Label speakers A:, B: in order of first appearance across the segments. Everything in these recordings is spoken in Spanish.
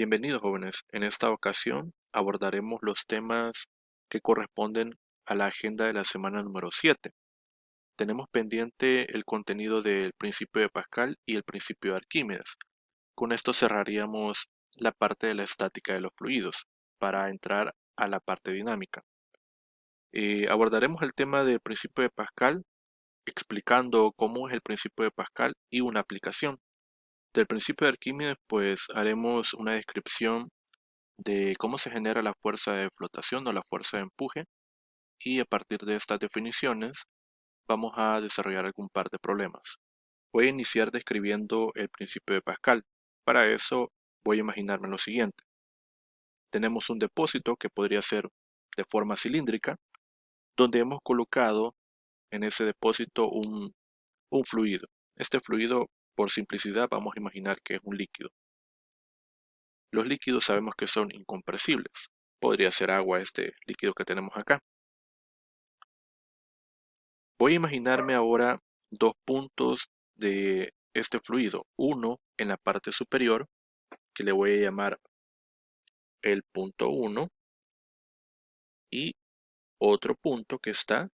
A: Bienvenidos jóvenes, en esta ocasión abordaremos los temas que corresponden a la agenda de la semana número 7. Tenemos pendiente el contenido del principio de Pascal y el principio de Arquímedes. Con esto cerraríamos la parte de la estática de los fluidos para entrar a la parte dinámica. Abordaremos el tema del principio de Pascal explicando cómo es el principio de Pascal y una aplicación. Del principio de Arquímedes pues haremos una descripción de cómo se genera la fuerza de flotación o la fuerza de empuje, y a partir de estas definiciones vamos a desarrollar algún par de problemas. Voy a iniciar describiendo el principio de Pascal. Para eso voy a imaginarme lo siguiente. Tenemos un depósito que podría ser de forma cilíndrica, donde hemos colocado en ese depósito un fluido. Este fluido, por simplicidad, vamos a imaginar que es un líquido. Los líquidos sabemos que son incompresibles. Podría ser agua este líquido que tenemos acá. Voy a imaginarme ahora dos puntos de este fluido. Uno en la parte superior, que le voy a llamar el punto 1, y otro punto que está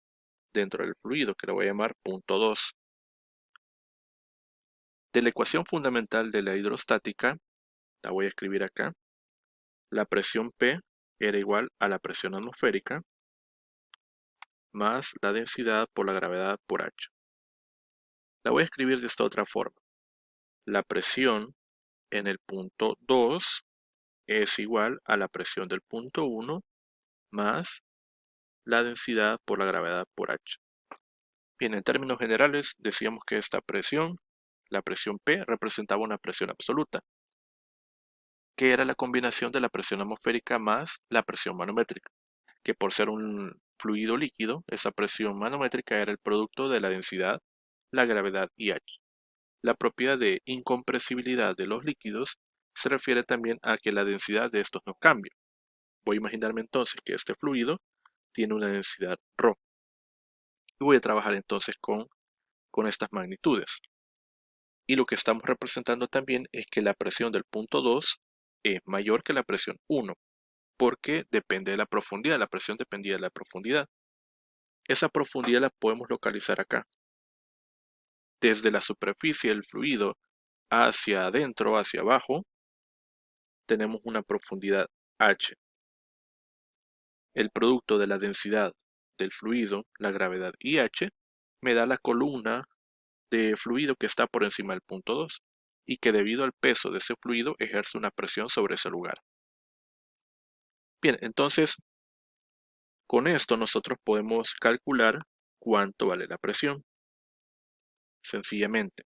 A: dentro del fluido, que le voy a llamar punto 2. De la ecuación fundamental de la hidrostática, la voy a escribir acá. La presión P era igual a la presión atmosférica más la densidad por la gravedad por H. La voy a escribir de esta otra forma. La presión en el punto 2 es igual a la presión del punto 1 más la densidad por la gravedad por H. Bien, en términos generales decíamos que esta presión, la presión P, representaba una presión absoluta, que era la combinación de la presión atmosférica más la presión manométrica, que por ser un fluido líquido, esa presión manométrica era el producto de la densidad, la gravedad y H. La propiedad de incompresibilidad de los líquidos se refiere también a que la densidad de estos no cambia. Voy a imaginarme entonces que este fluido tiene una densidad ρ. Y voy a trabajar entonces con estas magnitudes. Y lo que estamos representando también es que la presión del punto 2 es mayor que la presión 1, porque depende de la profundidad. La presión dependía de la profundidad. Esa profundidad la podemos localizar acá. Desde la superficie del fluido hacia adentro, hacia abajo, tenemos una profundidad h. El producto de la densidad del fluido, la gravedad y h, me da la columna de fluido que está por encima del punto 2 y que debido al peso de ese fluido ejerce una presión sobre ese lugar. Bien, entonces con esto nosotros podemos calcular cuánto vale la presión. Sencillamente,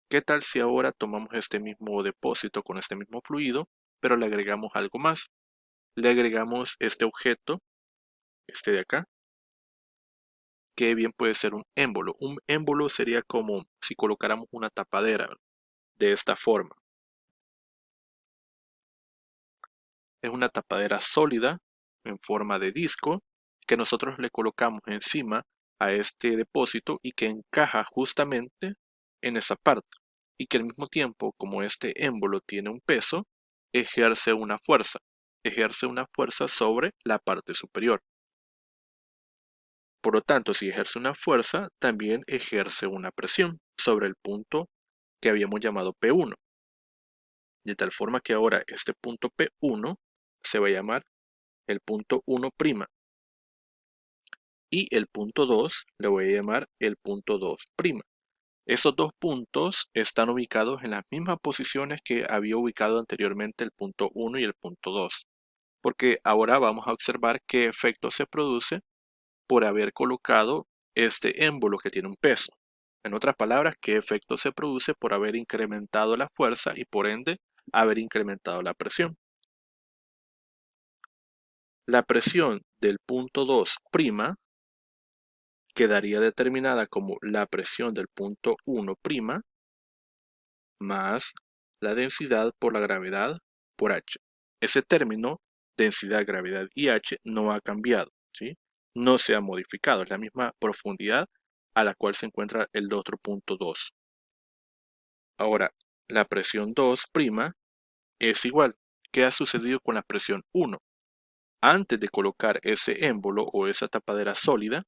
A: ¿qué tal si ahora tomamos este mismo depósito con este mismo fluido, pero le agregamos algo más? Le agregamos este objeto, este de acá, que bien puede ser un émbolo. Un émbolo sería como si colocáramos una tapadera de esta forma. Es una tapadera sólida en forma de disco que nosotros le colocamos encima a este depósito y que encaja justamente en esa parte, y que al mismo tiempo, como este émbolo tiene un peso, ejerce una fuerza sobre la parte superior. Por lo tanto, si ejerce una fuerza, también ejerce una presión sobre el punto que habíamos llamado P1. De tal forma que ahora este punto P1 se va a llamar el punto 1', y el punto 2 le voy a llamar el punto 2'. Esos dos puntos están ubicados en las mismas posiciones que había ubicado anteriormente el punto 1 y el punto 2, porque ahora vamos a observar qué efecto se produce por haber colocado este émbolo que tiene un peso. En otras palabras, qué efecto se produce por haber incrementado la fuerza y por ende haber incrementado la presión. La presión del punto 2' quedaría determinada como la presión del punto 1' más la densidad por la gravedad por H. Ese término, densidad, gravedad y H, no ha cambiado, ¿sí? No se ha modificado, es la misma profundidad a la cual se encuentra el otro punto 2. Ahora, la presión 2' es igual. ¿Qué ha sucedido con la presión 1? Antes de colocar ese émbolo o esa tapadera sólida,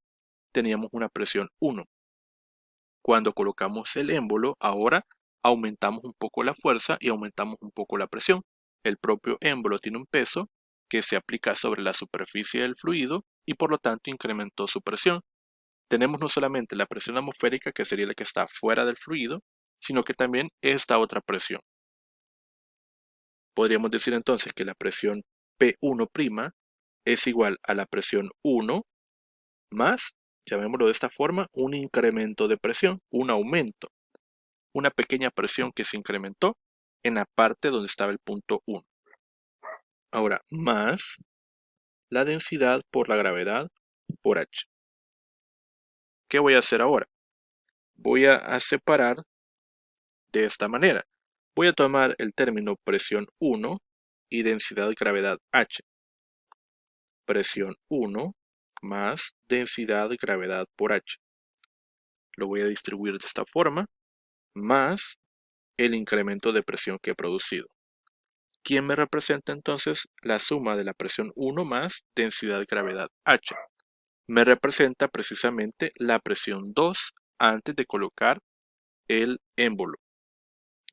A: teníamos una presión 1. Cuando colocamos el émbolo, ahora aumentamos un poco la fuerza y aumentamos un poco la presión. El propio émbolo tiene un peso que se aplica sobre la superficie del fluido y por lo tanto incrementó su presión. Tenemos no solamente la presión atmosférica, que sería la que está fuera del fluido, sino que también esta otra presión. Podríamos decir entonces que la presión P1' es igual a la presión 1 más, llamémoslo de esta forma, un incremento de presión, un aumento, una pequeña presión que se incrementó en la parte donde estaba el punto 1. Ahora, más la densidad por la gravedad por H. ¿Qué voy a hacer ahora? Voy a separar de esta manera. Voy a tomar el término presión 1 y densidad de gravedad H. Presión 1 más densidad de gravedad por H. Lo voy a distribuir de esta forma, más el incremento de presión que he producido. ¿Quién me representa entonces la suma de la presión 1 más densidad de gravedad H? Me representa precisamente la presión 2 antes de colocar el émbolo.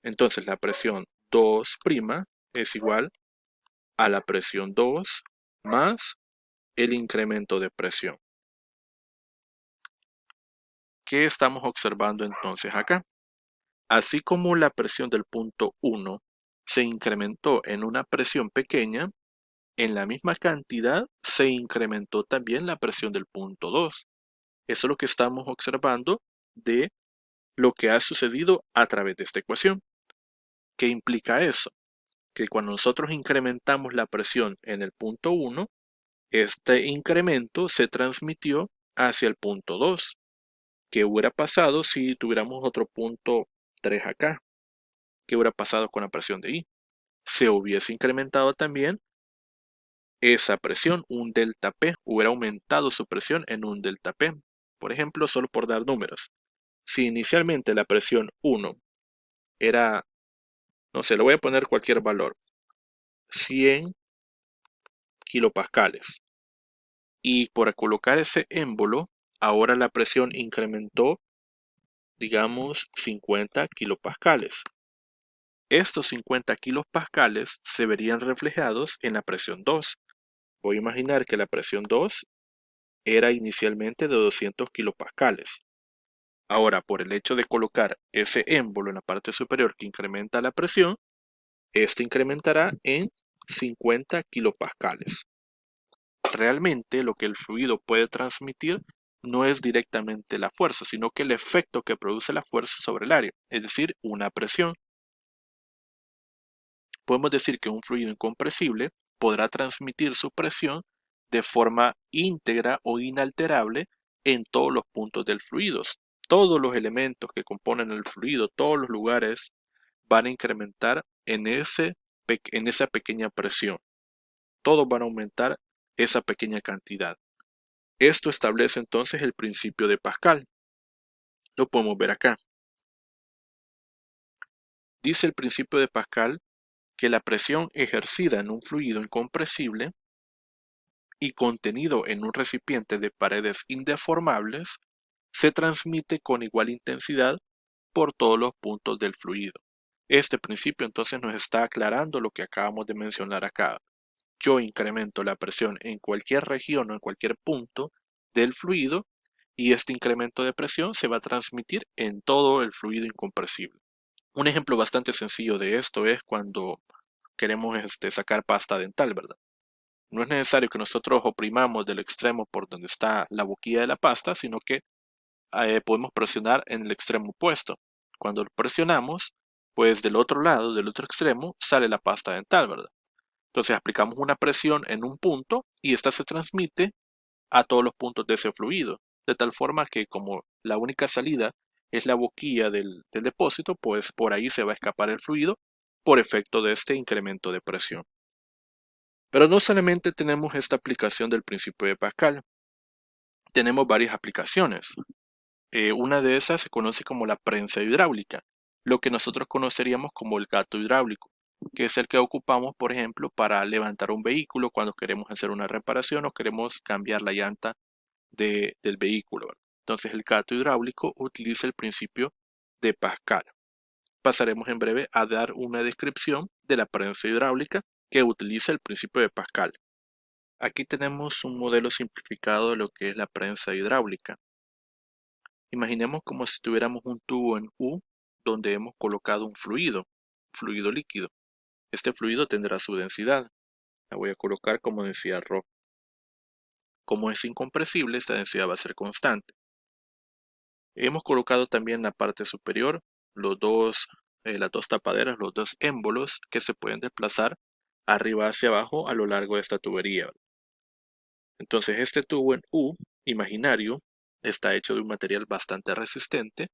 A: Entonces la presión 2' es igual a la presión 2 más el incremento de presión. ¿Qué estamos observando entonces acá? Así como la presión del punto 1 se incrementó en una presión pequeña, en la misma cantidad se incrementó también la presión del punto 2. Eso es lo que estamos observando de lo que ha sucedido a través de esta ecuación. ¿Qué implica eso? Que cuando nosotros incrementamos la presión en el punto 1, este incremento se transmitió hacia el punto 2. ¿Qué hubiera pasado si tuviéramos otro punto 3 acá? ¿Qué hubiera pasado con la presión de I? Se hubiese incrementado también esa presión, un delta P, hubiera aumentado su presión en un delta P. Por ejemplo, solo por dar números. Si inicialmente la presión 1 era, no sé, le voy a poner cualquier valor, 100 kilopascales. Y por colocar ese émbolo, ahora la presión incrementó, digamos, 50 kilopascales. Estos 50 kilopascales se verían reflejados en la presión 2. Voy a imaginar que la presión 2 era inicialmente de 200 kilopascales. Ahora, por el hecho de colocar ese émbolo en la parte superior que incrementa la presión, este incrementará en 50 kilopascales. Realmente lo que el fluido puede transmitir no es directamente la fuerza, sino que el efecto que produce la fuerza sobre el área, es decir, una presión. Podemos decir que un fluido incompresible podrá transmitir su presión de forma íntegra o inalterable en todos los puntos del fluido. Todos los elementos que componen el fluido, todos los lugares van a incrementar en esa pequeña presión. Todos van a aumentar esa pequeña cantidad. Esto establece entonces el principio de Pascal. Lo podemos ver acá. Dice el principio de Pascal que la presión ejercida en un fluido incompresible y contenido en un recipiente de paredes indeformables se transmite con igual intensidad por todos los puntos del fluido. Este principio entonces nos está aclarando lo que acabamos de mencionar acá. Yo incremento la presión en cualquier región o en cualquier punto del fluido y este incremento de presión se va a transmitir en todo el fluido incompresible. Un ejemplo bastante sencillo de esto es cuando queremos sacar pasta dental, ¿verdad? No es necesario que nosotros oprimamos del extremo por donde está la boquilla de la pasta, sino que podemos presionar en el extremo opuesto. Cuando presionamos, pues del otro lado, del otro extremo, sale la pasta dental, ¿verdad? Entonces aplicamos una presión en un punto y esta se transmite a todos los puntos de ese fluido, de tal forma que como la única salida es la boquilla del depósito, pues por ahí se va a escapar el fluido por efecto de este incremento de presión. Pero no solamente tenemos esta aplicación del principio de Pascal, tenemos varias aplicaciones. Una de esas se conoce como la prensa hidráulica, lo que nosotros conoceríamos como el gato hidráulico. que es el que ocupamos, por ejemplo, para levantar un vehículo cuando queremos hacer una reparación o queremos cambiar la llanta del vehículo, ¿verdad? Entonces el gato hidráulico utiliza el principio de Pascal. Pasaremos en breve a dar una descripción de la prensa hidráulica que utiliza el principio de Pascal. Aquí tenemos un modelo simplificado de lo que es la prensa hidráulica. Imaginemos como si tuviéramos un tubo en U donde hemos colocado un fluido líquido. Este fluido tendrá su densidad. La voy a colocar como densidad ρ. Como es incompresible, esta densidad va a ser constante. Hemos colocado también en la parte superior las dos tapaderas, los dos émbolos que se pueden desplazar arriba hacia abajo a lo largo de esta tubería. Entonces este tubo en U imaginario está hecho de un material bastante resistente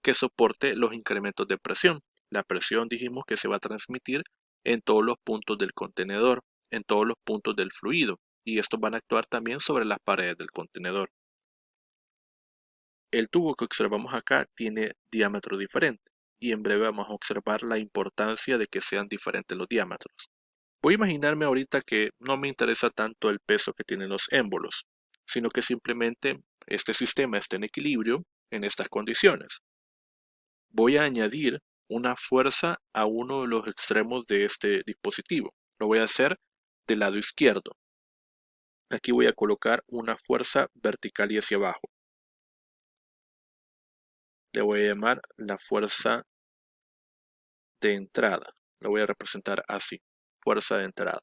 A: que soporte los incrementos de presión. La presión dijimos que se va a transmitir en todos los puntos del contenedor, en todos los puntos del fluido, y estos van a actuar también sobre las paredes del contenedor. El tubo que observamos acá tiene diámetro diferente, y en breve vamos a observar la importancia de que sean diferentes los diámetros. Voy a imaginarme ahorita que no me interesa tanto el peso que tienen los émbolos, sino que simplemente este sistema está en equilibrio en estas condiciones. Voy a añadir una fuerza a uno de los extremos de este dispositivo. Lo voy a hacer del lado izquierdo. Aquí voy a colocar una fuerza vertical y hacia abajo. Le voy a llamar la fuerza de entrada. Lo voy a representar así, fuerza de entrada.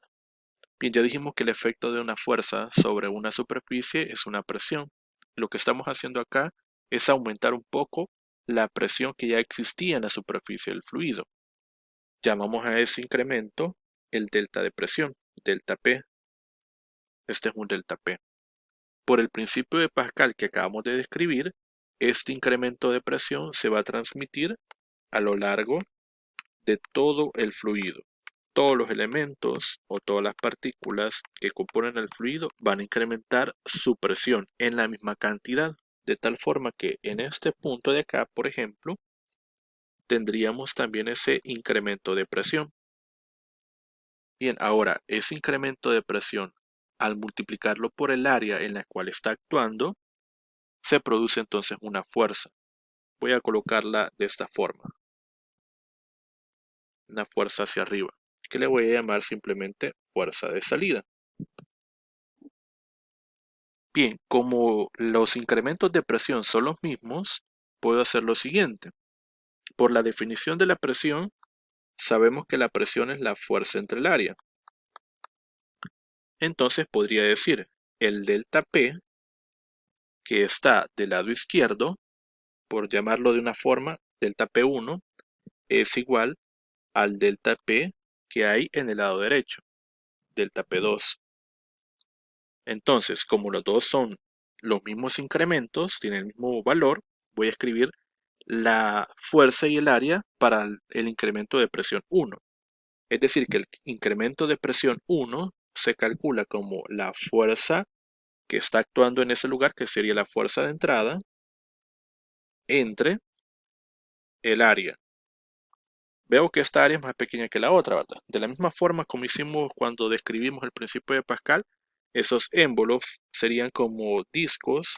A: Bien, ya dijimos que el efecto de una fuerza sobre una superficie es una presión. Lo que estamos haciendo acá es aumentar un poco la presión que ya existía en la superficie del fluido. Llamamos a ese incremento el delta de presión, delta P. Este es un delta P. Por el principio de Pascal que acabamos de describir, este incremento de presión se va a transmitir a lo largo de todo el fluido. Todos los elementos o todas las partículas que componen el fluido van a incrementar su presión en la misma cantidad, de tal forma que en este punto de acá, por ejemplo, tendríamos también ese incremento de presión. Bien, ahora ese incremento de presión, al multiplicarlo por el área en la cual está actuando, se produce entonces una fuerza. Voy a colocarla de esta forma, una fuerza hacia arriba, que le voy a llamar simplemente fuerza de salida. Bien, como los incrementos de presión son los mismos, puedo hacer lo siguiente. Por la definición de la presión, sabemos que la presión es la fuerza entre el área. Entonces podría decir el delta P, que está del lado izquierdo, por llamarlo de una forma, delta P1, es igual al delta P que hay en el lado derecho, delta P2. Entonces, como los dos son los mismos incrementos, tienen el mismo valor, voy a escribir la fuerza y el área para el incremento de presión 1. Es decir, que el incremento de presión 1 se calcula como la fuerza que está actuando en ese lugar, que sería la fuerza de entrada, entre el área. Veo que esta área es más pequeña que la otra, ¿verdad? De la misma forma como hicimos cuando describimos el principio de Pascal, esos émbolos serían como discos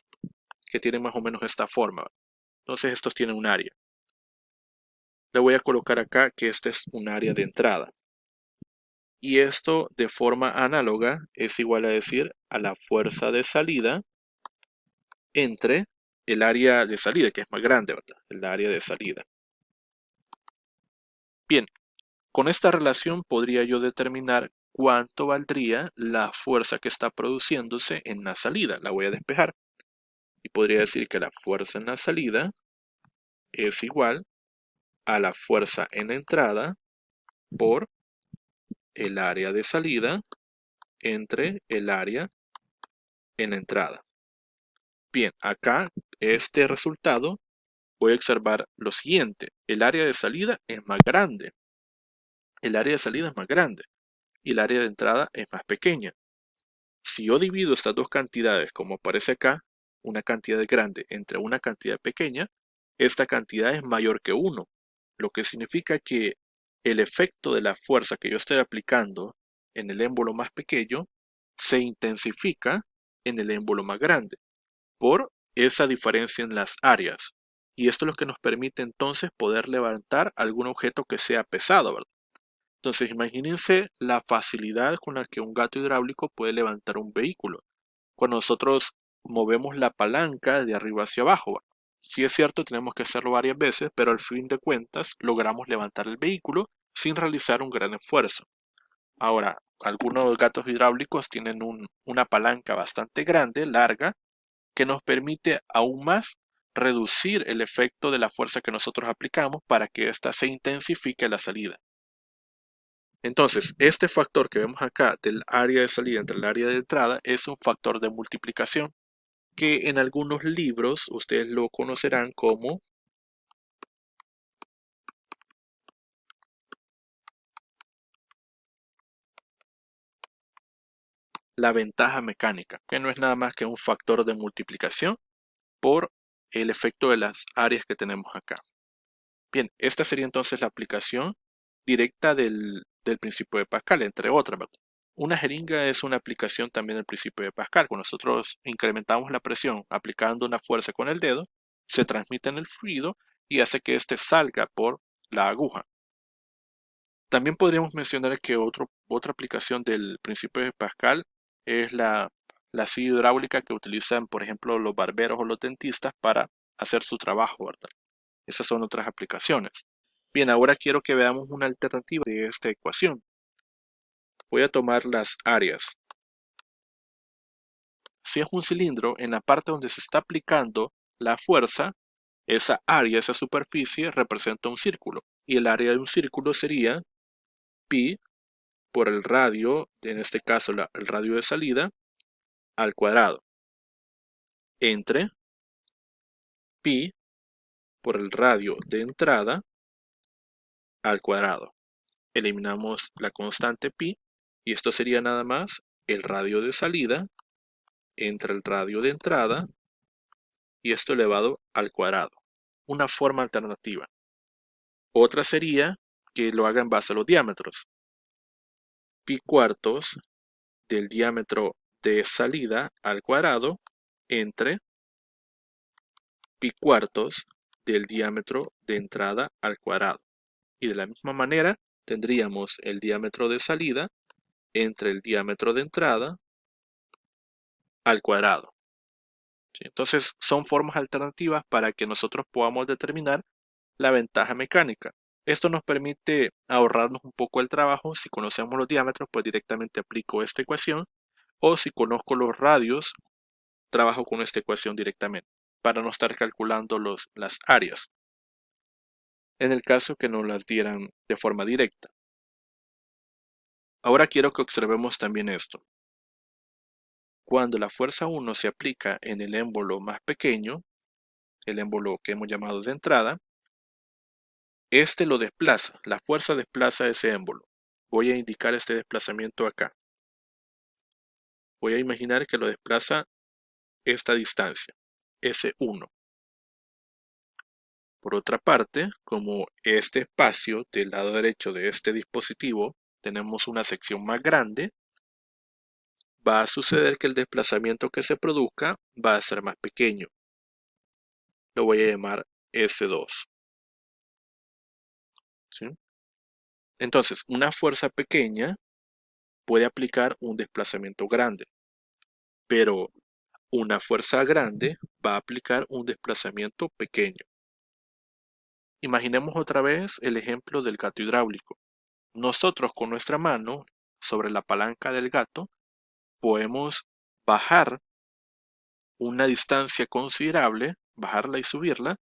A: que tienen más o menos esta forma. Entonces estos tienen un área. Le voy a colocar acá que este es un área de entrada. Y esto de forma análoga es igual a decir a la fuerza de salida entre el área de salida, que es más grande, ¿verdad? El área de salida. Bien, con esta relación podría yo determinar cuánto valdría la fuerza que está produciéndose en la salida. La voy a despejar. Y podría decir que la fuerza en la salida es igual a la fuerza en la entrada por el área de salida entre el área en la entrada. Bien, acá este resultado voy a observar lo siguiente. El área de salida es más grande. El área de salida es más grande y el área de entrada es más pequeña. Si yo divido estas dos cantidades como aparece acá, una cantidad grande entre una cantidad pequeña, esta cantidad es mayor que 1, lo que significa que el efecto de la fuerza que yo estoy aplicando en el émbolo más pequeño se intensifica en el émbolo más grande por esa diferencia en las áreas. Y esto es lo que nos permite entonces poder levantar algún objeto que sea pesado, ¿verdad? Entonces imagínense la facilidad con la que un gato hidráulico puede levantar un vehículo. Cuando nosotros movemos la palanca de arriba hacia abajo, ¿verdad? Sí es cierto, tenemos que hacerlo varias veces, pero al fin de cuentas logramos levantar el vehículo sin realizar un gran esfuerzo. Ahora, algunos gatos hidráulicos tienen una palanca bastante grande, larga, que nos permite aún más reducir el efecto de la fuerza que nosotros aplicamos para que ésta se intensifique a la salida. Entonces, este factor que vemos acá del área de salida entre el área de entrada es un factor de multiplicación que en algunos libros ustedes lo conocerán como la ventaja mecánica, que no es nada más que un factor de multiplicación por el efecto de las áreas que tenemos acá. Bien, esta sería entonces la aplicación directa del principio de Pascal, entre otras, ¿verdad? Una jeringa es una aplicación también del principio de Pascal. Cuando nosotros incrementamos la presión aplicando una fuerza con el dedo, se transmite en el fluido y hace que éste salga por la aguja. También podríamos mencionar que otra aplicación del principio de Pascal es la silla hidráulica que utilizan, por ejemplo, los barberos o los dentistas para hacer su trabajo, ¿verdad? Esas son otras aplicaciones. Bien, ahora quiero que veamos una alternativa de esta ecuación. Voy a tomar las áreas. Si es un cilindro, en la parte donde se está aplicando la fuerza, esa área, esa superficie representa un círculo. Y el área de un círculo sería pi por el radio, en este caso el radio de salida, al cuadrado. Entre pi por el radio de entrada al cuadrado. Eliminamos la constante pi y esto sería nada más el radio de salida entre el radio de entrada y esto elevado al cuadrado. Una forma alternativa. Otra sería que lo haga en base a los diámetros. Pi cuartos del diámetro de salida al cuadrado entre pi cuartos del diámetro de entrada al cuadrado. Y de la misma manera tendríamos el diámetro de salida entre el diámetro de entrada al cuadrado. ¿Sí? Entonces son formas alternativas para que nosotros podamos determinar la ventaja mecánica. Esto nos permite ahorrarnos un poco el trabajo. Si conocemos los diámetros, pues directamente aplico esta ecuación. O si conozco los radios, trabajo con esta ecuación directamente para no estar calculando las áreas. En el caso que nos las dieran de forma directa. Ahora quiero que observemos también esto. Cuando la fuerza 1 se aplica en el émbolo más pequeño, el émbolo que hemos llamado de entrada, este lo desplaza, la fuerza desplaza ese émbolo. Voy a indicar este desplazamiento acá. Voy a imaginar que lo desplaza esta distancia, S1. Por otra parte, como este espacio del lado derecho de este dispositivo tenemos una sección más grande, va a suceder que el desplazamiento que se produzca va a ser más pequeño. Lo voy a llamar S2. ¿Sí? Entonces, una fuerza pequeña puede aplicar un desplazamiento grande, pero una fuerza grande va a aplicar un desplazamiento pequeño. Imaginemos otra vez el ejemplo del gato hidráulico. Nosotros con nuestra mano sobre la palanca del gato podemos bajar una distancia considerable, bajarla y subirla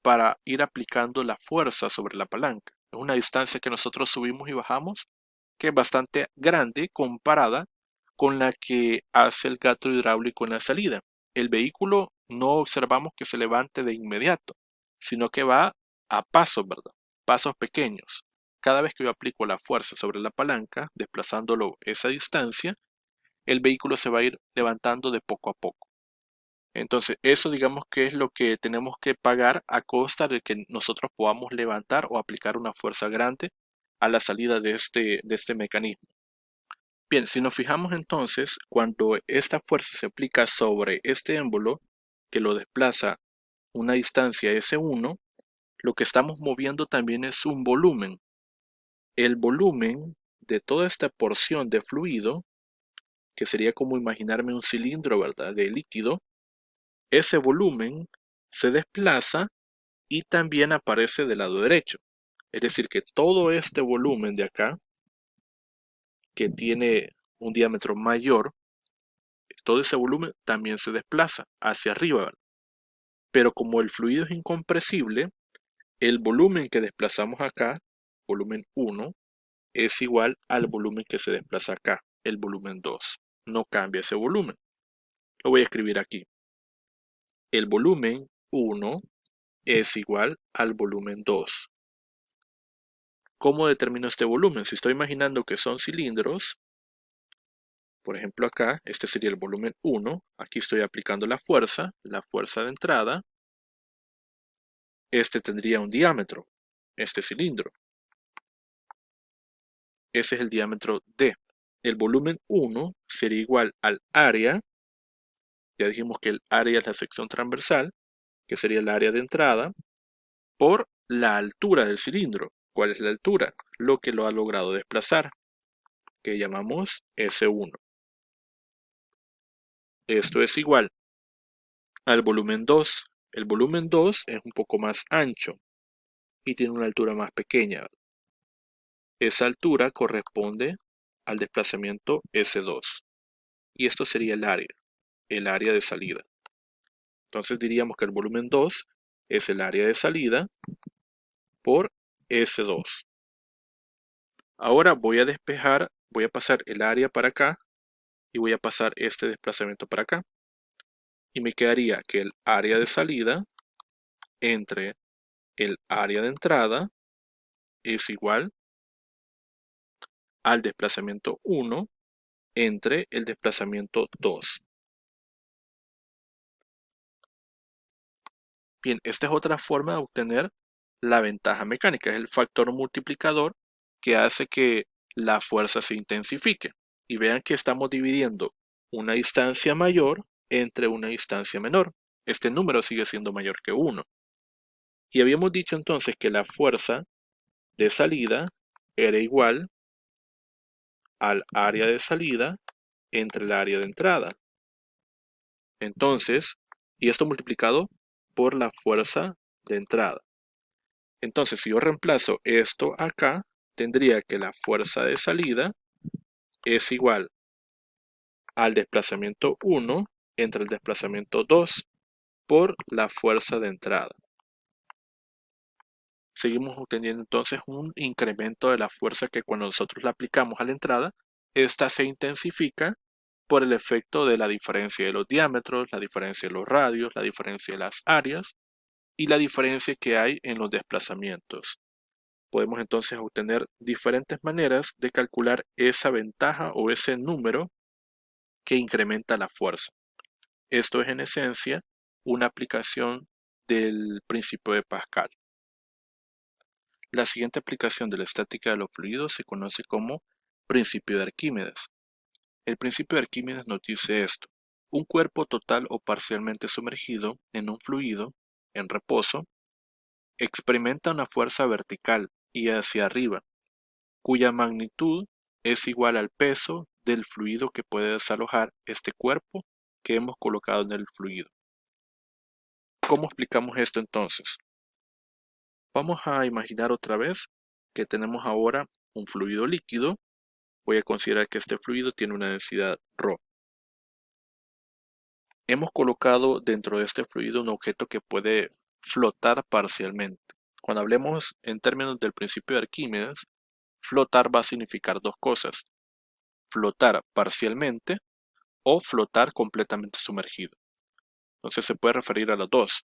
A: para ir aplicando la fuerza sobre la palanca. Es una distancia que nosotros subimos y bajamos que es bastante grande comparada con la que hace el gato hidráulico en la salida. El vehículo no observamos que se levante de inmediato, sino que va a pasos, ¿verdad? Pasos pequeños. Cada vez que yo aplico la fuerza sobre la palanca, desplazándolo esa distancia, el vehículo se va a ir levantando de poco a poco. Entonces, eso digamos que es lo que tenemos que pagar a costa de que nosotros podamos levantar o aplicar una fuerza grande a la salida de este mecanismo. Bien, si nos fijamos entonces, cuando esta fuerza se aplica sobre este émbolo, que lo desplaza una distancia S1, lo que estamos moviendo también es un volumen. El volumen de toda esta porción de fluido, que sería como imaginarme un cilindro, ¿verdad?, de líquido, ese volumen se desplaza y también aparece del lado derecho. Es decir, que todo este volumen de acá, que tiene un diámetro mayor, todo ese volumen también se desplaza hacia arriba, ¿verdad? Pero como el fluido es incompresible, el volumen que desplazamos acá, volumen 1, es igual al volumen que se desplaza acá, el volumen 2. No cambia ese volumen. Lo voy a escribir aquí. El volumen 1 es igual al volumen 2. ¿Cómo determino este volumen? Si estoy imaginando que son cilindros, por ejemplo acá, este sería el volumen 1. Aquí estoy aplicando la fuerza de entrada. Este tendría un diámetro, este cilindro. Ese es el diámetro D. El volumen 1 sería igual al área. Ya dijimos que el área es la sección transversal, que sería el área de entrada, por la altura del cilindro. ¿Cuál es la altura? Lo que lo ha logrado desplazar, que llamamos S1. Esto es igual al volumen 2. El volumen 2 es un poco más ancho y tiene una altura más pequeña. Esa altura corresponde al desplazamiento S2. Y esto sería el área de salida. Entonces diríamos que el volumen 2 es el área de salida por S2. Ahora voy a despejar, voy a pasar el área para acá y voy a pasar este desplazamiento para acá. Y me quedaría que el área de salida entre el área de entrada es igual al desplazamiento 1 entre el desplazamiento 2. Bien, esta es otra forma de obtener la ventaja mecánica, es el factor multiplicador que hace que la fuerza se intensifique. Y vean que estamos dividiendo una distancia mayor entre una distancia menor. Este número sigue siendo mayor que 1. Y habíamos dicho entonces que la fuerza de salida era igual al área de salida entre el área de entrada. Entonces, y esto multiplicado por la fuerza de entrada. Entonces, si yo reemplazo esto acá, tendría que la fuerza de salida es igual al desplazamiento 1 entre el desplazamiento 2 por la fuerza de entrada. Seguimos obteniendo entonces un incremento de la fuerza que cuando nosotros la aplicamos a la entrada, esta se intensifica por el efecto de la diferencia de los diámetros, la diferencia de los radios, la diferencia de las áreas y la diferencia que hay en los desplazamientos. Podemos entonces obtener diferentes maneras de calcular esa ventaja o ese número que incrementa la fuerza. Esto es en esencia una aplicación del principio de Pascal. La siguiente aplicación de la estática de los fluidos se conoce como principio de Arquímedes. El principio de Arquímedes nos dice esto: un cuerpo total o parcialmente sumergido en un fluido, en reposo, experimenta una fuerza vertical y hacia arriba, cuya magnitud es igual al peso del fluido que puede desalojar este cuerpo que hemos colocado en el fluido. ¿Cómo explicamos esto entonces? Vamos a imaginar otra vez que tenemos ahora un fluido líquido. Voy a considerar que este fluido tiene una densidad ρ. Hemos colocado dentro de este fluido un objeto que puede flotar parcialmente. Cuando hablemos en términos del principio de Arquímedes, flotar va a significar dos cosas: flotar parcialmente o flotar completamente sumergido. Entonces se puede referir a las dos.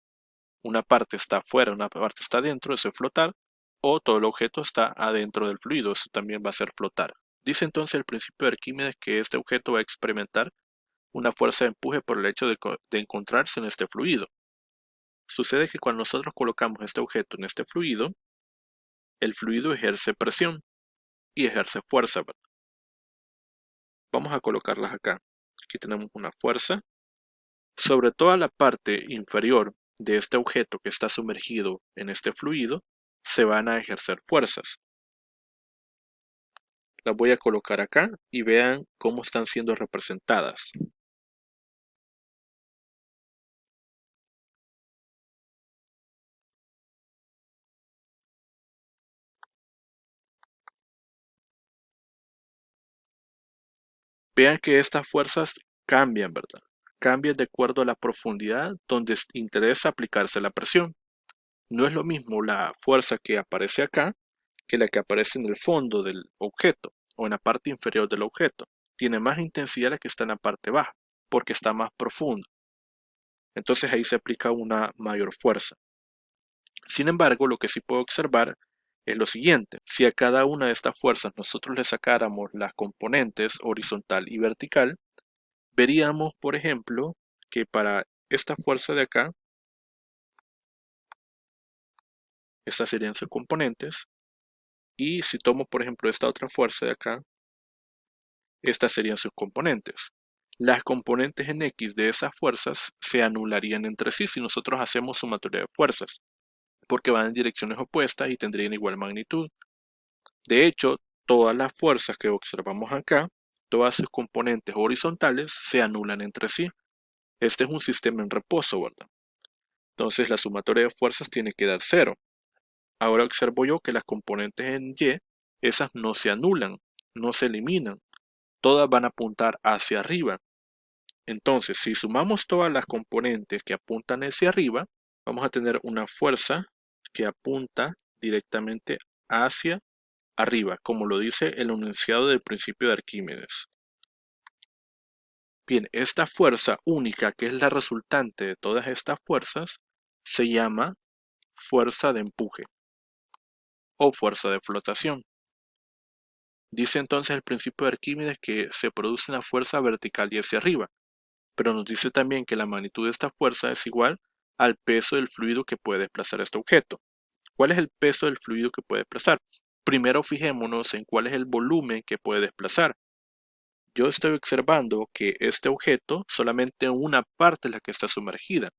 A: Una parte está afuera, una parte está adentro, eso es flotar, o todo el objeto está adentro del fluido, eso también va a ser flotar. Dice entonces el principio de Arquímedes que este objeto va a experimentar una fuerza de empuje por el hecho de encontrarse en este fluido. Sucede que cuando nosotros colocamos este objeto en este fluido, el fluido ejerce presión. y ejerce fuerza, ¿verdad? Vamos a colocarlas acá. Aquí tenemos una fuerza. Sobre toda la parte inferior de este objeto que está sumergido en este fluido, se van a ejercer fuerzas. Las voy a colocar acá y vean cómo están siendo representadas. Vean que estas fuerzas cambian, ¿verdad? Cambian de acuerdo a la profundidad donde interesa aplicarse la presión. No es lo mismo la fuerza que aparece acá que la que aparece en el fondo del objeto o en la parte inferior del objeto. Tiene más intensidad la que está en la parte baja porque está más profundo. Entonces ahí se aplica una mayor fuerza. Sin embargo, lo que sí puedo observar es lo siguiente. Si a cada una de estas fuerzas nosotros le sacáramos las componentes horizontal y vertical, veríamos, por ejemplo, que para esta fuerza de acá, estas serían sus componentes. Y si tomo, por ejemplo, esta otra fuerza de acá, estas serían sus componentes. Las componentes en X de esas fuerzas se anularían entre sí si nosotros hacemos sumatoria de fuerzas, porque van en direcciones opuestas y tendrían igual magnitud. De hecho, todas las fuerzas que observamos acá, todas sus componentes horizontales se anulan entre sí. Este es un sistema en reposo, ¿verdad? Entonces la sumatoria de fuerzas tiene que dar 0. Ahora observo yo que las componentes en Y, esas no se anulan, no se eliminan. Todas van a apuntar hacia arriba. Entonces, si sumamos todas las componentes que apuntan hacia arriba, vamos a tener una fuerza que apunta directamente hacia arriba, como lo dice el enunciado del principio de Arquímedes. Bien, esta fuerza única, que es la resultante de todas estas fuerzas, se llama fuerza de empuje o fuerza de flotación. Dice entonces el principio de Arquímedes que se produce una fuerza vertical y hacia arriba, pero nos dice también que la magnitud de esta fuerza es igual al peso del fluido que puede desplazar este objeto. ¿Cuál es el peso del fluido que puede desplazar? Primero fijémonos en cuál es el volumen que puede desplazar. Yo estoy observando que este objeto solamente una parte es la que está sumergida.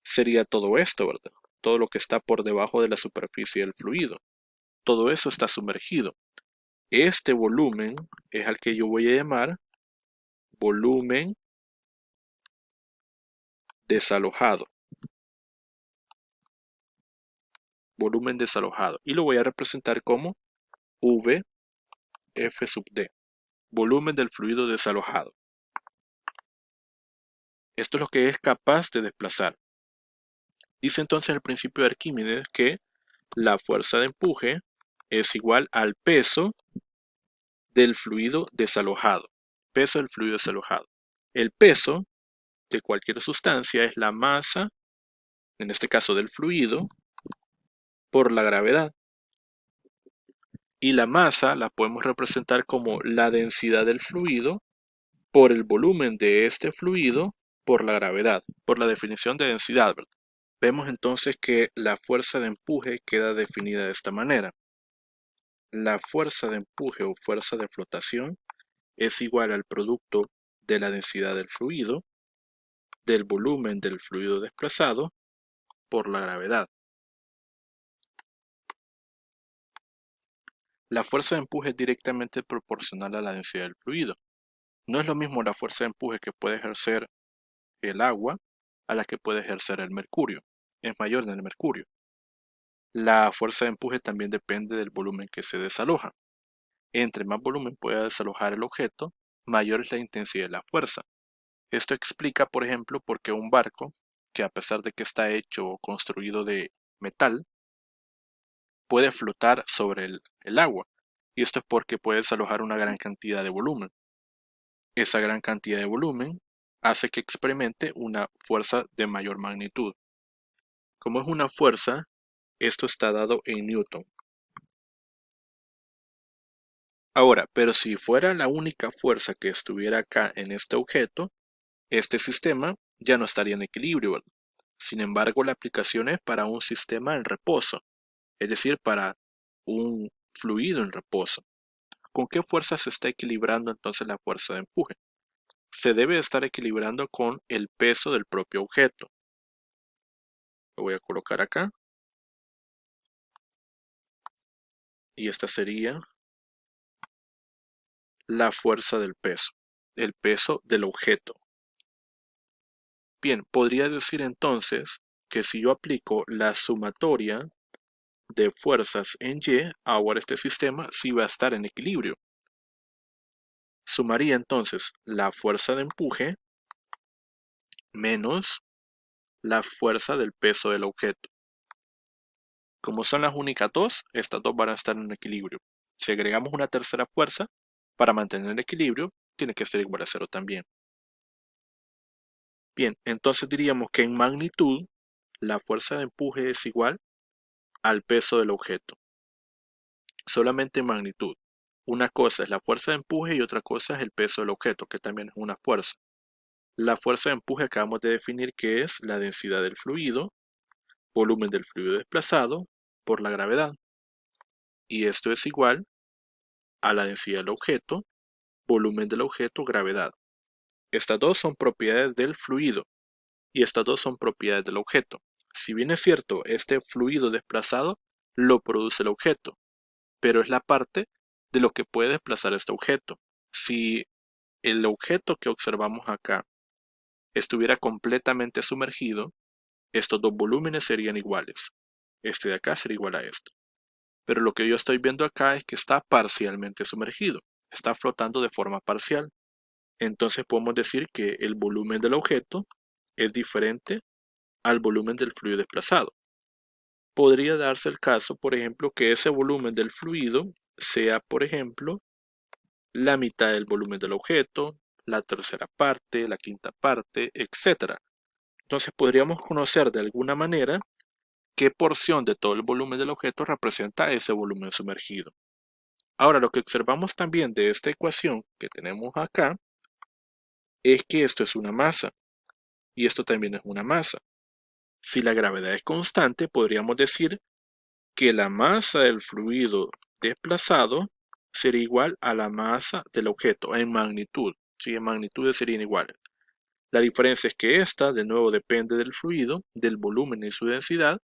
A: Sería todo esto, ¿verdad? Todo lo que está por debajo de la superficie del fluido. Todo eso está sumergido. Este volumen es al que yo voy a llamar volumen desalojado. Volumen desalojado. Y lo voy a representar como V F sub D. Volumen del fluido desalojado. Esto es lo que es capaz de desplazar. Dice entonces el principio de Arquímedes que la fuerza de empuje es igual al peso del fluido desalojado. Peso del fluido desalojado. El peso de cualquier sustancia es la masa, en este caso del fluido, por la gravedad. Y la masa la podemos representar como la densidad del fluido por el volumen de este fluido por la gravedad, por la definición de densidad, ¿verdad? Vemos entonces que la fuerza de empuje queda definida de esta manera. La fuerza de empuje o fuerza de flotación es igual al producto de la densidad del fluido, del volumen del fluido desplazado, por la gravedad. La fuerza de empuje es directamente proporcional a la densidad del fluido. No es lo mismo la fuerza de empuje que puede ejercer el agua a la que puede ejercer el mercurio. Es mayor en el mercurio. La fuerza de empuje también depende del volumen que se desaloja. Entre más volumen pueda desalojar el objeto, mayor es la intensidad de la fuerza. Esto explica, por ejemplo, por qué un barco, que a pesar de que está hecho o construido de metal, puede flotar sobre el agua. Y esto es porque puede desalojar una gran cantidad de volumen. Esa gran cantidad de volumen hace que experimente una fuerza de mayor magnitud. Como es una fuerza, esto está dado en Newton. Ahora, pero si fuera la única fuerza que estuviera acá en este objeto, este sistema ya no estaría en equilibrio, ¿verdad? Sin embargo, la aplicación es para un sistema en reposo, es decir, para un fluido en reposo. ¿con qué fuerza se está equilibrando entonces la fuerza de empuje? Se debe estar equilibrando con el peso del propio objeto. Lo voy a colocar acá. Y esta sería la fuerza del peso, el peso del objeto. Bien, podría decir entonces que si yo aplico la sumatoria de fuerzas en Y, ahora este sistema sí va a estar en equilibrio. Sumaría entonces la fuerza de empuje menos la fuerza del peso del objeto. Como son las únicas dos, estas dos van a estar en equilibrio. Si agregamos una tercera fuerza, para mantener el equilibrio, tiene que ser igual a 0 también. Bien, entonces diríamos que en magnitud, la fuerza de empuje es igual al peso del objeto. Solamente en magnitud. Una cosa es la fuerza de empuje y otra cosa es el peso del objeto, que también es una fuerza. La fuerza de empuje acabamos de definir que es la densidad del fluido, volumen del fluido desplazado, por la gravedad. Y esto es igual a la densidad del objeto, volumen del objeto, gravedad. Estas dos son propiedades del fluido y estas dos son propiedades del objeto. Si bien es cierto, este fluido desplazado lo produce el objeto, pero es la parte de lo que puede desplazar este objeto. Si el objeto que observamos acá estuviera completamente sumergido, estos dos volúmenes serían iguales. Este de acá sería igual a este. Pero lo que yo estoy viendo acá es que está parcialmente sumergido, está flotando de forma parcial. Entonces podemos decir que el volumen del objeto es diferente al volumen del fluido desplazado. Podría darse el caso, por ejemplo, que ese volumen del fluido sea, por ejemplo, la mitad del volumen del objeto, la tercera parte, la quinta parte, etc. Entonces podríamos conocer de alguna manera qué porción de todo el volumen del objeto representa ese volumen sumergido. Ahora, lo que observamos también de esta ecuación que tenemos acá es que esto es una masa y esto también es una masa. Si la gravedad es constante, podríamos decir que la masa del fluido desplazado sería igual a la masa del objeto en magnitud. ¿Sí? En magnitudes serían iguales. La diferencia es que esta, de nuevo, depende del fluido, del volumen y su densidad,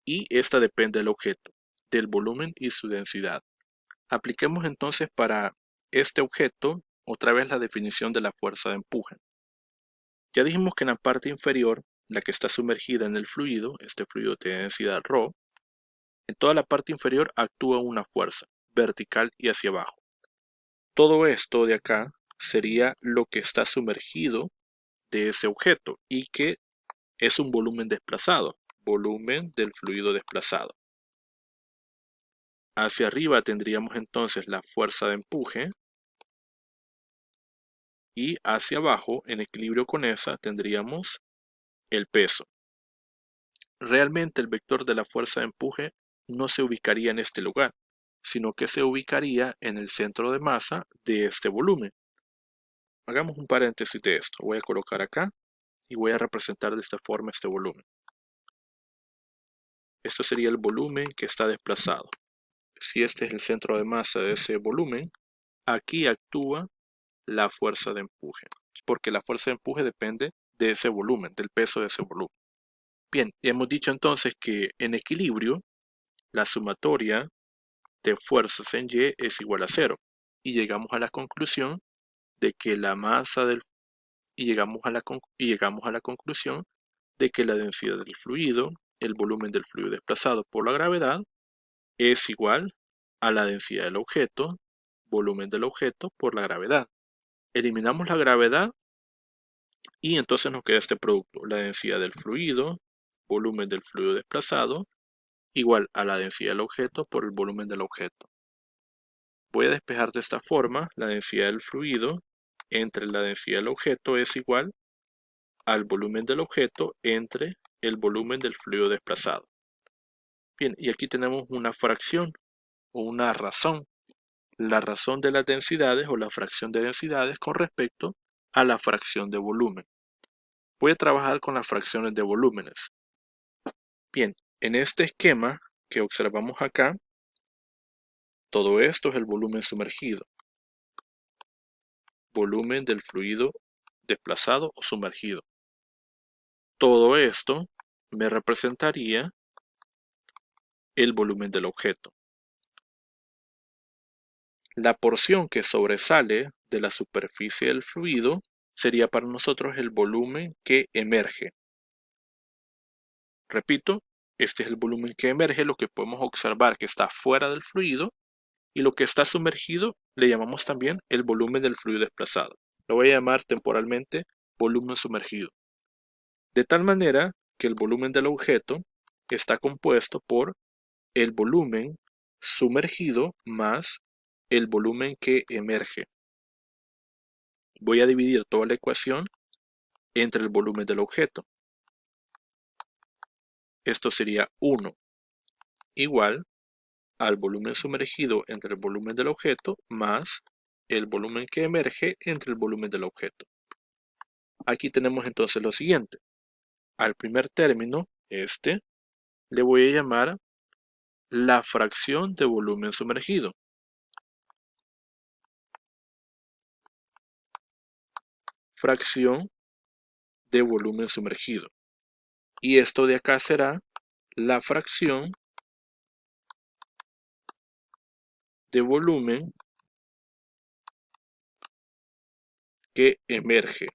A: y esta depende del objeto, del volumen y su densidad. Apliquemos entonces para este objeto otra vez la definición de la fuerza de empuje. Ya dijimos que en la parte inferior, la que está sumergida en el fluido, este fluido tiene densidad ρ, en toda la parte inferior actúa una fuerza, vertical y hacia abajo. Todo esto de acá sería lo que está sumergido de ese objeto y que es un volumen desplazado, volumen del fluido desplazado. Hacia arriba tendríamos entonces la fuerza de empuje y hacia abajo, en equilibrio con esa, tendríamos el peso. Realmente el vector de la fuerza de empuje no se ubicaría en este lugar, sino que se ubicaría en el centro de masa de este volumen. Hagamos un paréntesis de esto. Voy a colocar acá y voy a representar de esta forma este volumen. Esto sería el volumen que está desplazado. Si este es el centro de masa de ese volumen, aquí actúa la fuerza de empuje, porque la fuerza de empuje depende de ese volumen, del peso de ese volumen. Bien, ya hemos dicho entonces que en equilibrio, la sumatoria de fuerzas en Y es igual a 0. Y llegamos a la conclusión de que la masa del llegamos a la conclusión de que la densidad del fluido, el volumen del fluido desplazado por la gravedad, es igual a la densidad del objeto, volumen del objeto por la gravedad. Eliminamos la gravedad y entonces nos queda este producto, la densidad del fluido, volumen del fluido desplazado, igual a la densidad del objeto por el volumen del objeto. Voy a despejar de esta forma la densidad del fluido entre la densidad del objeto es igual al volumen del objeto entre el volumen del fluido desplazado. Bien, y aquí tenemos una fracción o una razón. La razón de las densidades o la fracción de densidades con respecto a la fracción de volumen. Voy a trabajar con las fracciones de volúmenes. Bien, en este esquema que observamos acá, Todo esto es el volumen sumergido. Volumen del fluido desplazado o sumergido. Todo esto me representaría el volumen del objeto. La porción que sobresale de la superficie del fluido sería para nosotros el volumen que emerge. Repito, este es el volumen que emerge, lo que podemos observar que está fuera del fluido, y lo que está sumergido le llamamos también el volumen del fluido desplazado. Lo voy a llamar temporalmente volumen sumergido. De tal manera que el volumen del objeto está compuesto por el volumen sumergido más el volumen que emerge. Voy a dividir toda la ecuación entre el volumen del objeto. Esto sería 1 igual al volumen sumergido entre el volumen del objeto más el volumen que emerge entre el volumen del objeto. Aquí tenemos entonces lo siguiente. Al primer término, le voy a llamar la fracción de volumen sumergido. Fracción de volumen sumergido. Y esto de acá será la fracción de volumen que emerge.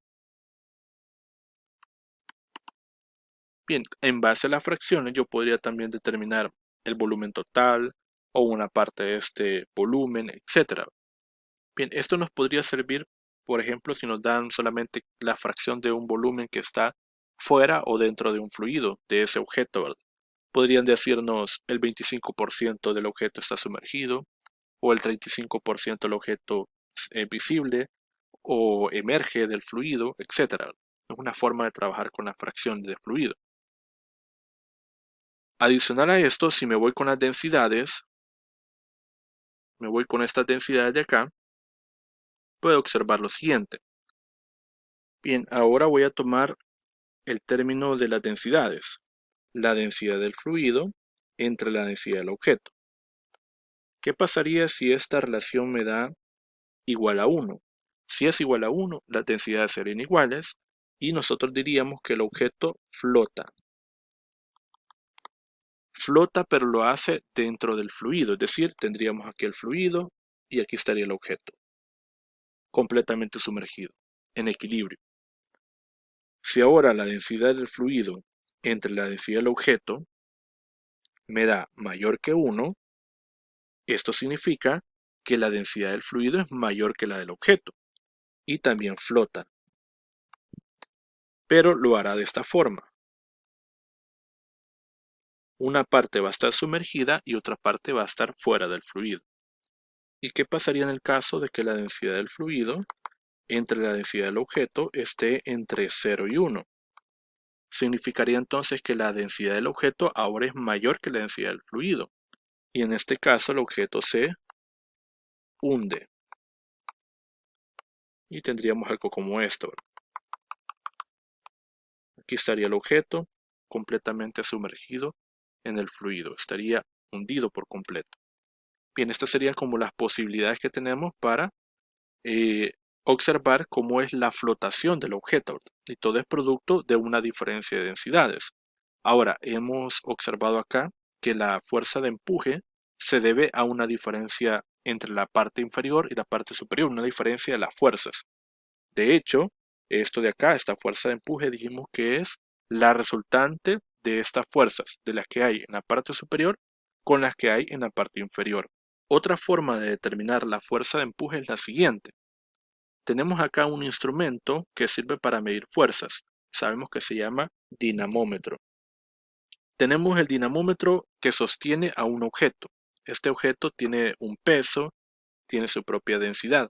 A: Bien, en base a las fracciones yo podría también determinar el volumen total o una parte de este volumen, etc. Bien, esto nos podría servir, por ejemplo, si nos dan solamente la fracción de un volumen que está fuera o dentro de un fluido de ese objeto, ¿verdad? Podrían decirnos el 25% del objeto está sumergido o el 35% del objeto es visible o emerge del fluido, etc. Es una forma de trabajar con la fracción de fluido. Adicional a esto, si me voy con las densidades, me voy con estas densidades de acá, puedo observar lo siguiente. Bien, ahora voy a tomar el término de las densidades. La densidad del fluido entre la densidad del objeto. ¿Qué pasaría si esta relación me da igual a 1? Si es igual a 1, las densidades serían iguales y nosotros diríamos que el objeto flota. Flota, pero lo hace dentro del fluido, es decir, tendríamos aquí el fluido y aquí estaría el objeto, completamente sumergido, en equilibrio. Si ahora la densidad del fluido entre la densidad del objeto me da mayor que 1, esto significa que la densidad del fluido es mayor que la del objeto y también flota, pero lo hará de esta forma. Una parte va a estar sumergida y otra parte va a estar fuera del fluido. ¿Y qué pasaría en el caso de que la densidad del fluido entre la densidad del objeto esté entre 0 y 1? Significaría entonces que la densidad del objeto ahora es mayor que la densidad del fluido. Y en este caso el objeto se hunde. Y tendríamos algo como esto. Aquí estaría el objeto completamente sumergido en el fluido. Estaría hundido por completo. Bien, estas serían como las posibilidades que tenemos para observar cómo es la flotación del objeto. Y todo es producto de una diferencia de densidades. Ahora, hemos observado acá que la fuerza de empuje se debe a una diferencia entre la parte inferior y la parte superior, una diferencia de las fuerzas. De hecho, esto de acá, esta fuerza de empuje, dijimos que es la resultante de estas fuerzas, de las que hay en la parte superior con las que hay en la parte inferior. Otra forma de determinar la fuerza de empuje es la siguiente. Tenemos acá un instrumento que sirve para medir fuerzas. Sabemos que se llama dinamómetro. Tenemos el dinamómetro que sostiene a un objeto. Este objeto tiene un peso, tiene su propia densidad.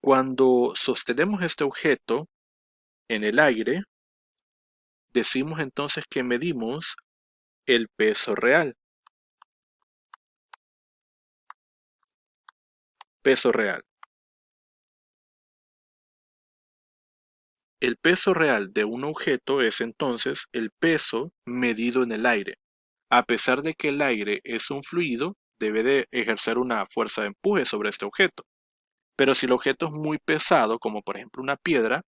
A: Cuando sostenemos este objeto en el aire, decimos entonces que medimos el peso real. Peso real. El peso real de un objeto es entonces el peso medido en el aire. A pesar de que el aire es un fluido, debe de ejercer una fuerza de empuje sobre este objeto. Pero si el objeto es muy pesado, como por ejemplo una piedra,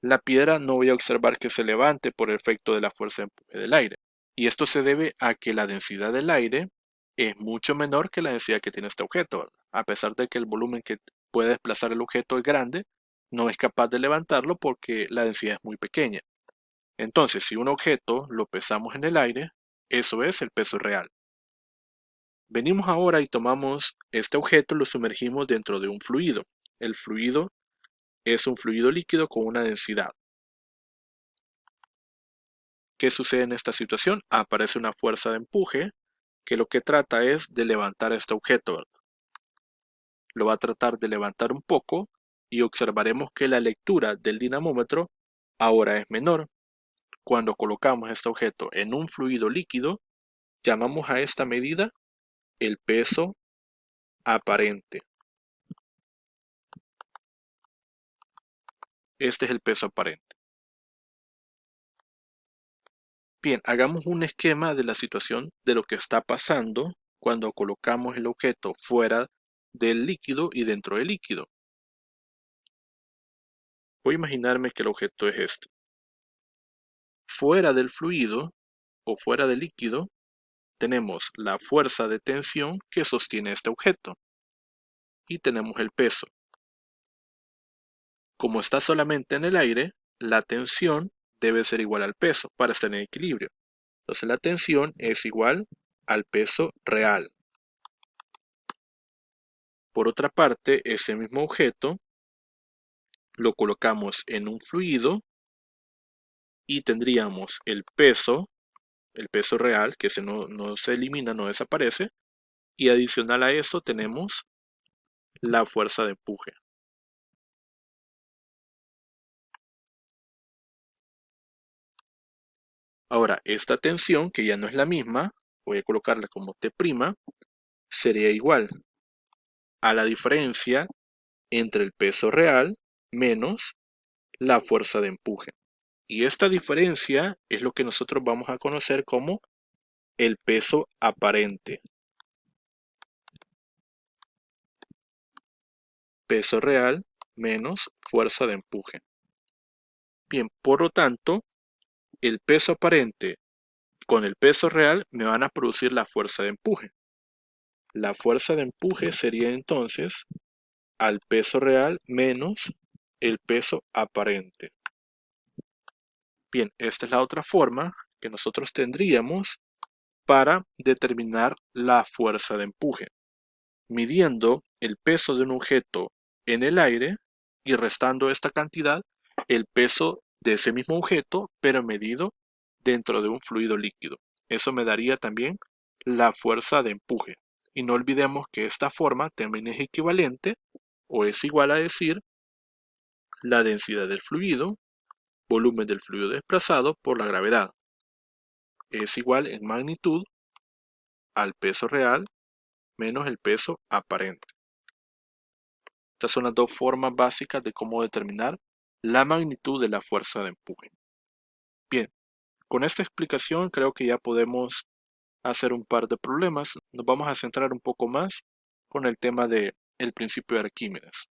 A: la piedra no voy a observar que se levante por el efecto de la fuerza de empuje del aire. Y esto se debe a que la densidad del aire es mucho menor que la densidad que tiene este objeto, ¿verdad? A pesar de que el volumen que puede desplazar el objeto es grande, no es capaz de levantarlo porque la densidad es muy pequeña. Entonces, si un objeto lo pesamos en el aire, eso es el peso real. Venimos ahora y tomamos este objeto y lo sumergimos dentro de un fluido. El fluido es un fluido líquido con una densidad. ¿Qué sucede en esta situación? Aparece una fuerza de empuje que lo que trata es de levantar este objeto, ¿verdad? Lo va a tratar de levantar un poco y observaremos que la lectura del dinamómetro ahora es menor. Cuando colocamos este objeto en un fluido líquido, llamamos a esta medida el peso aparente. Este es el peso aparente. Bien, hagamos un esquema de la situación de lo que está pasando cuando colocamos el objeto fuera del líquido y dentro del líquido. Voy a imaginarme que el objeto es este. Fuera del fluido o fuera del líquido tenemos la fuerza de tensión que sostiene este objeto y tenemos el peso. Como está solamente en el aire, la tensión debe ser igual al peso para estar en equilibrio. Entonces la tensión es igual al peso real. Por otra parte, ese mismo objeto lo colocamos en un fluido y tendríamos el peso real, que no se elimina, no desaparece, y adicional a eso tenemos la fuerza de empuje. Ahora, esta tensión, que ya no es la misma, voy a colocarla como T', sería igual a la diferencia entre el peso real menos la fuerza de empuje. Y esta diferencia es lo que nosotros vamos a conocer como el peso aparente. Peso real menos fuerza de empuje. Bien, por lo tanto, el peso aparente con el peso real me van a producir la fuerza de empuje. La fuerza de empuje sería entonces al peso real menos el peso aparente. Bien, esta es la otra forma que nosotros tendríamos para determinar la fuerza de empuje, midiendo el peso de un objeto en el aire y restando esta cantidad el peso de ese mismo objeto, pero medido dentro de un fluido líquido. Eso me daría también la fuerza de empuje. Y no olvidemos que esta forma también es equivalente o es igual a decir la densidad del fluido, volumen del fluido desplazado por la gravedad. Es igual en magnitud al peso real menos el peso aparente. Estas son las dos formas básicas de cómo determinar la magnitud de la fuerza de empuje. Bien, con esta explicación creo que ya podemos hacer un par de problemas. Nos vamos a centrar un poco más con el tema del principio de Arquímedes.